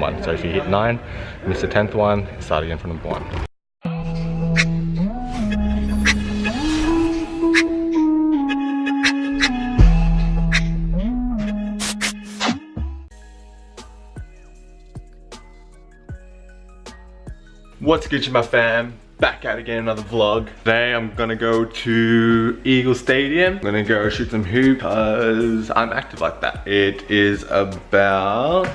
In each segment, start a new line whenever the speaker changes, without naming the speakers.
one. So if you hit 9, miss the 10th one, start again from number 1. What's good, my fam? Back at again, another vlog. Today I'm gonna go to Eagle Stadium. I'm gonna go shoot some hoops because I'm active like that. It is about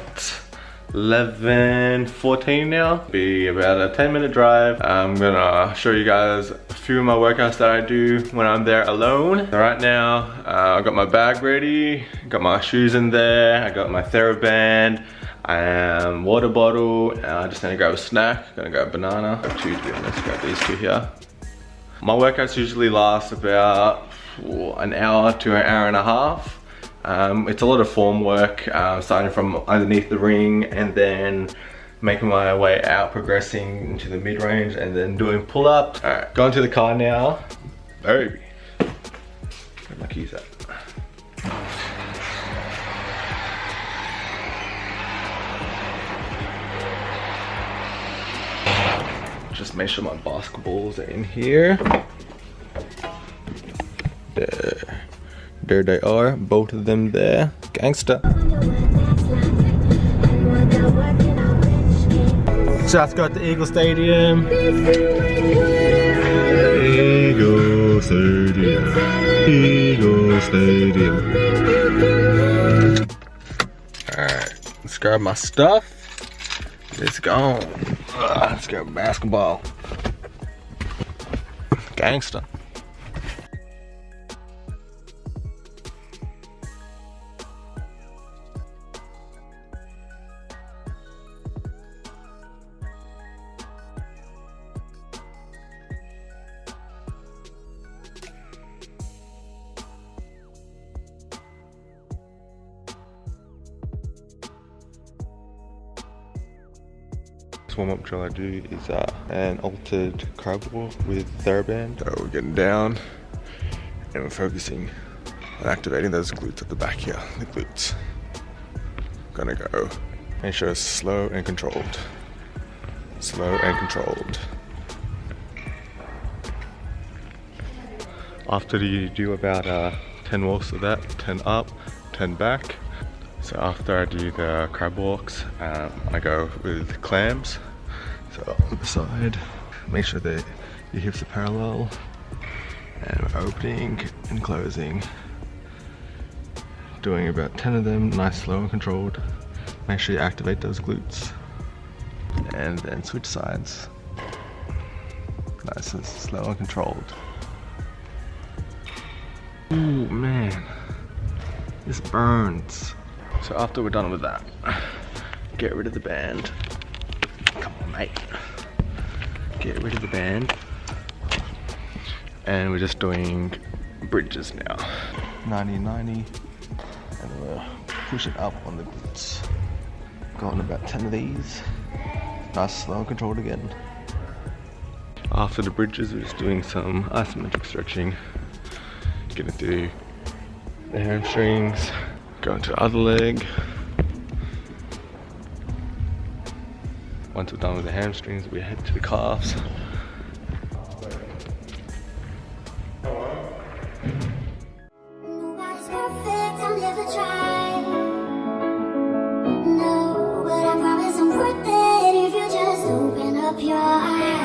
11:14 now. Be about a 10-minute drive. I'm gonna show you guys a few of my workouts that I do when I'm there alone. So right now, I got my bag ready, got my shoes in there, I got my TheraBand, water bottle, and I just need to grab a snack. Gonna grab a banana. I have 2 to be honest, grab these 2 here. My workouts usually last about an hour to an hour and a half. It's a lot of form work, starting from underneath the ring and then making my way out, progressing into the mid-range and then doing pull-ups. Alright, going to the car now. Baby. Where my keys at? Just make sure my basketballs are in here. There they are, both of them there. Gangsta. So let's go at the Eagle Stadium. Eagle Stadium. Eagle Stadium. Alright, let's grab my stuff. Let's go. Let's go basketball. Gangsta. Warm-up drill I do is an altered crab walk with TheraBand. So we're getting down and we're focusing on activating those glutes at the back here, the glutes. Gonna go. Make sure it's slow and controlled. Slow and controlled. After you do about 10 walks of that, 10 up, 10 back. So after I do the crab walks, I go with clams. So on the side, make sure that your hips are parallel, and we're opening and closing. Doing about 10 of them, nice, slow and controlled. Make sure you activate those glutes. And then switch sides. Nice and slow and controlled. Ooh man, this burns. So after we're done with that, get rid of the band. Come on, mate. Get rid of the band. And we're just doing bridges now. 90-90. And we're pushing up on the glutes. Going about 10 of these. Nice, slow and controlled again. After the bridges, we're just doing some isometric stretching. Getting through the hamstrings. Going to the other leg. Once we're done with the hamstrings, we head to the calves.
Nobody's perfect, I'll never try. No, but I promise I'm worth it if you just open up your eyes.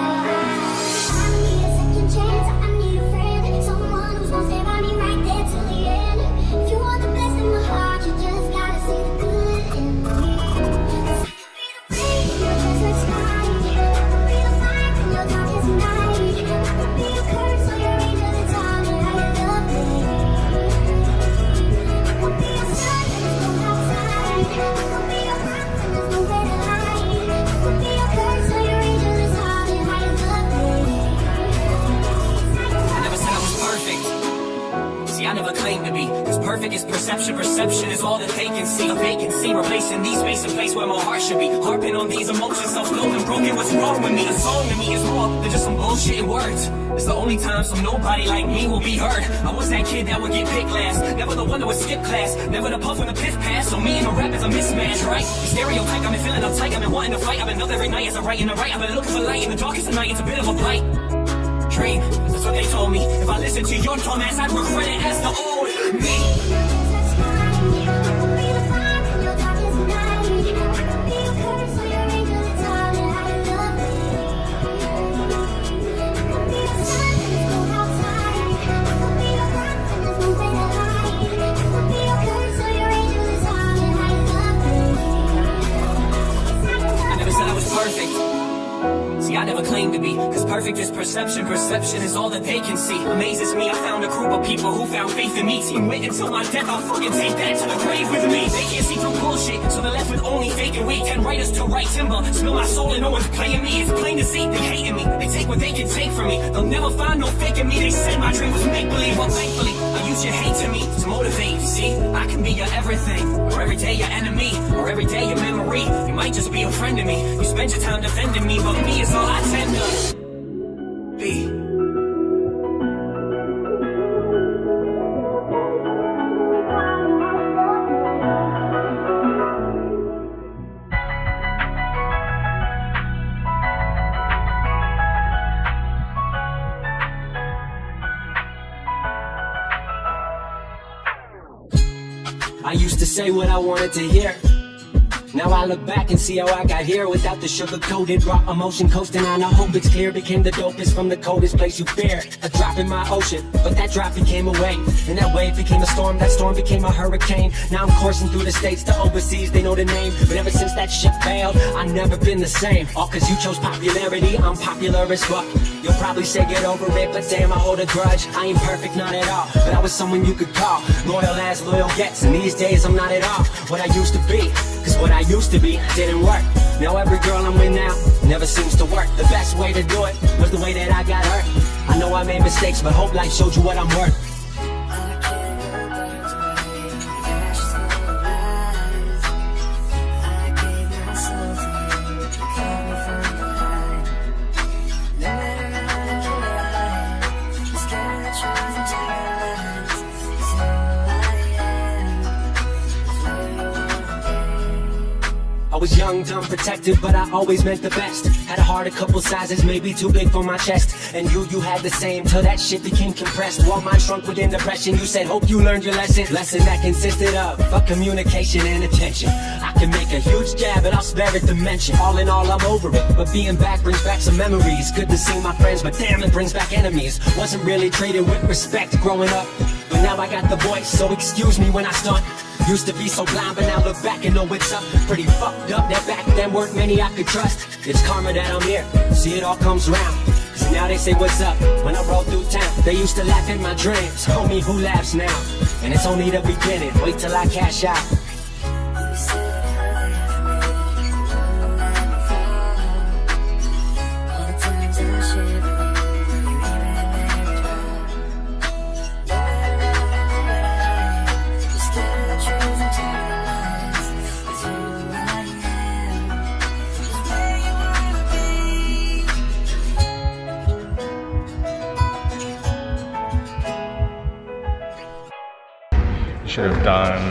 I need a second chance, I need a friend, someone who's gonna stay by me right there till the end. If you want the best in my heart, you just gotta see the good in me. 'Cause I could be the rain in your desert sky, I could be the fire in your darkest
perfect is perception. Perception is all that they can see. A vacancy replacing these space, a place where my heart should be. Harping on these emotions, self-loathing, broken. What's wrong with me? A song to me is more than just some bullshit in words. It's the only time some nobody like me will be heard. I was that kid that would get picked last, never the one that would skip class, never the puff when the piff pass. So me and the rap is a mismatch, right? The stereotype, I've been feeling uptight, I've been wanting to fight, I've been up every night as I write in the right. I've been looking for light in the darkest of night, it's a bit of a blight. Dream, that's what they told me. If I listen to your dumbass, I'd regret it as the old me. I never claimed to be, cause perfect is perception. Perception is all that they can see. Amazes me, I found a group of people who found faith in me. Team wit until my death, I'll fucking take that to the grave with me. They can't see through bullshit, so they're left with only fake and weak. 10 writers to write timber, spill my soul and no one's playing me. It's plain to see, they hating me, they take what they can take from me. They'll never find no faking me, they said my dream was make-believe. Well, thankfully, I use your hate to me to motivate. See, I can be your everything, or every day your enemy, or every day your memory. You might just be a friend to me, you spend your time defending me, but me is all I tend to be. I used to say what I wanted to hear. Now I look back and see how I got here without the sugar-coated raw emotion coasting on. I hope it's clear, became the dopest from the coldest place you fear. A drop in my ocean, but that drop became a wave, and that wave became a storm, that storm became a hurricane. Now I'm coursing through the states to overseas, they know the name, but ever since that ship failed, I've never been the same. All cause you chose popularity, I'm popular as fuck. You'll probably say get over it, but damn I hold a grudge. I ain't perfect, not at all, but I was someone you could call loyal as loyal gets, and these days I'm not at all what I used to be. Cause what I used to be didn't work. Now every girl I'm with now never seems to work. The best way to do it was the way that I got hurt. I know I made mistakes, but hope life showed you what I'm worth. I was young, dumb, protective, but I always meant the best. Had a heart a couple sizes, maybe too big for my chest. And you had the same, till that shit became compressed. While mine shrunk within depression, you said, hope you learned your lesson. Lesson that consisted of communication and attention. I can make a huge jab, but I'll spare it to mention. All in all, I'm over it, but being back brings back some memories. Good to see my friends, but damn, it brings back enemies. Wasn't really treated with respect growing up, but now I got the voice, so excuse me when I stunt. Used to be so blind, but now look back and know what's up. Pretty fucked up that back then weren't many I could trust. It's karma that I'm here, see it all comes round. Cause now they say what's up when I roll through town. They used to laugh at my dreams, homie who laughs now? And it's only the beginning, wait till I cash out.
Should have done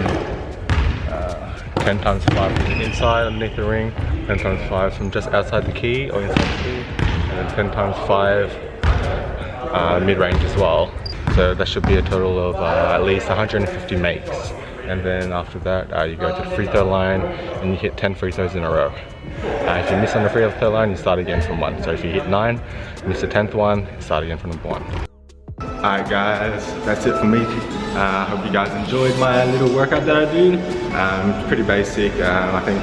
10 times 5 from the inside underneath the ring, 10 times 5 from just outside the key or inside the key, and then 10 times 5 mid-range as well. So that should be a total of at least 150 makes. And then after that you go to the free throw line and you hit 10 free throws in a row. If you miss on the free throw line, you start again from 1. So if you hit 9, miss the 10th one, start again from number 1. Alright guys, that's it for me. I hope you guys enjoyed my little workout that I do. It's pretty basic. I think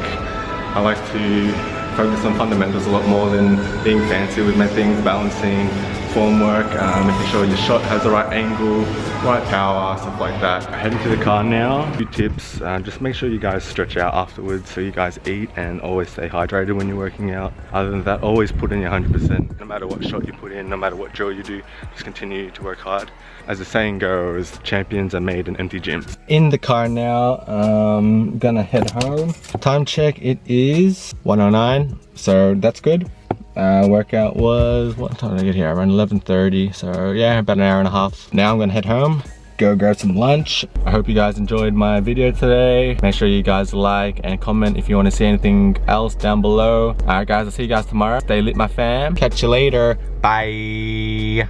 I like to focus on fundamentals a lot more than being fancy with my things, balancing form work, making sure your shot has the right angle, right power, stuff like that. Heading to the car now. A few tips, just make sure you guys stretch out afterwards so you guys eat, and always stay hydrated when you're working out. Other than that, always put in your 100%. No matter what shot you put in, no matter what drill you do, just continue to work hard. As the saying goes, champions are made in empty gyms. In the car now, gonna head home. Time check, it is 1:09, so that's good. Workout was, what time did I get here? Around 11:30, so yeah, about an hour and a half. Now I'm gonna head home, go grab some lunch. I hope you guys enjoyed my video today. Make sure you guys like and comment if you want to see anything else down below. Alright guys, I'll see you guys tomorrow. Stay lit, my fam. Catch you later. Bye.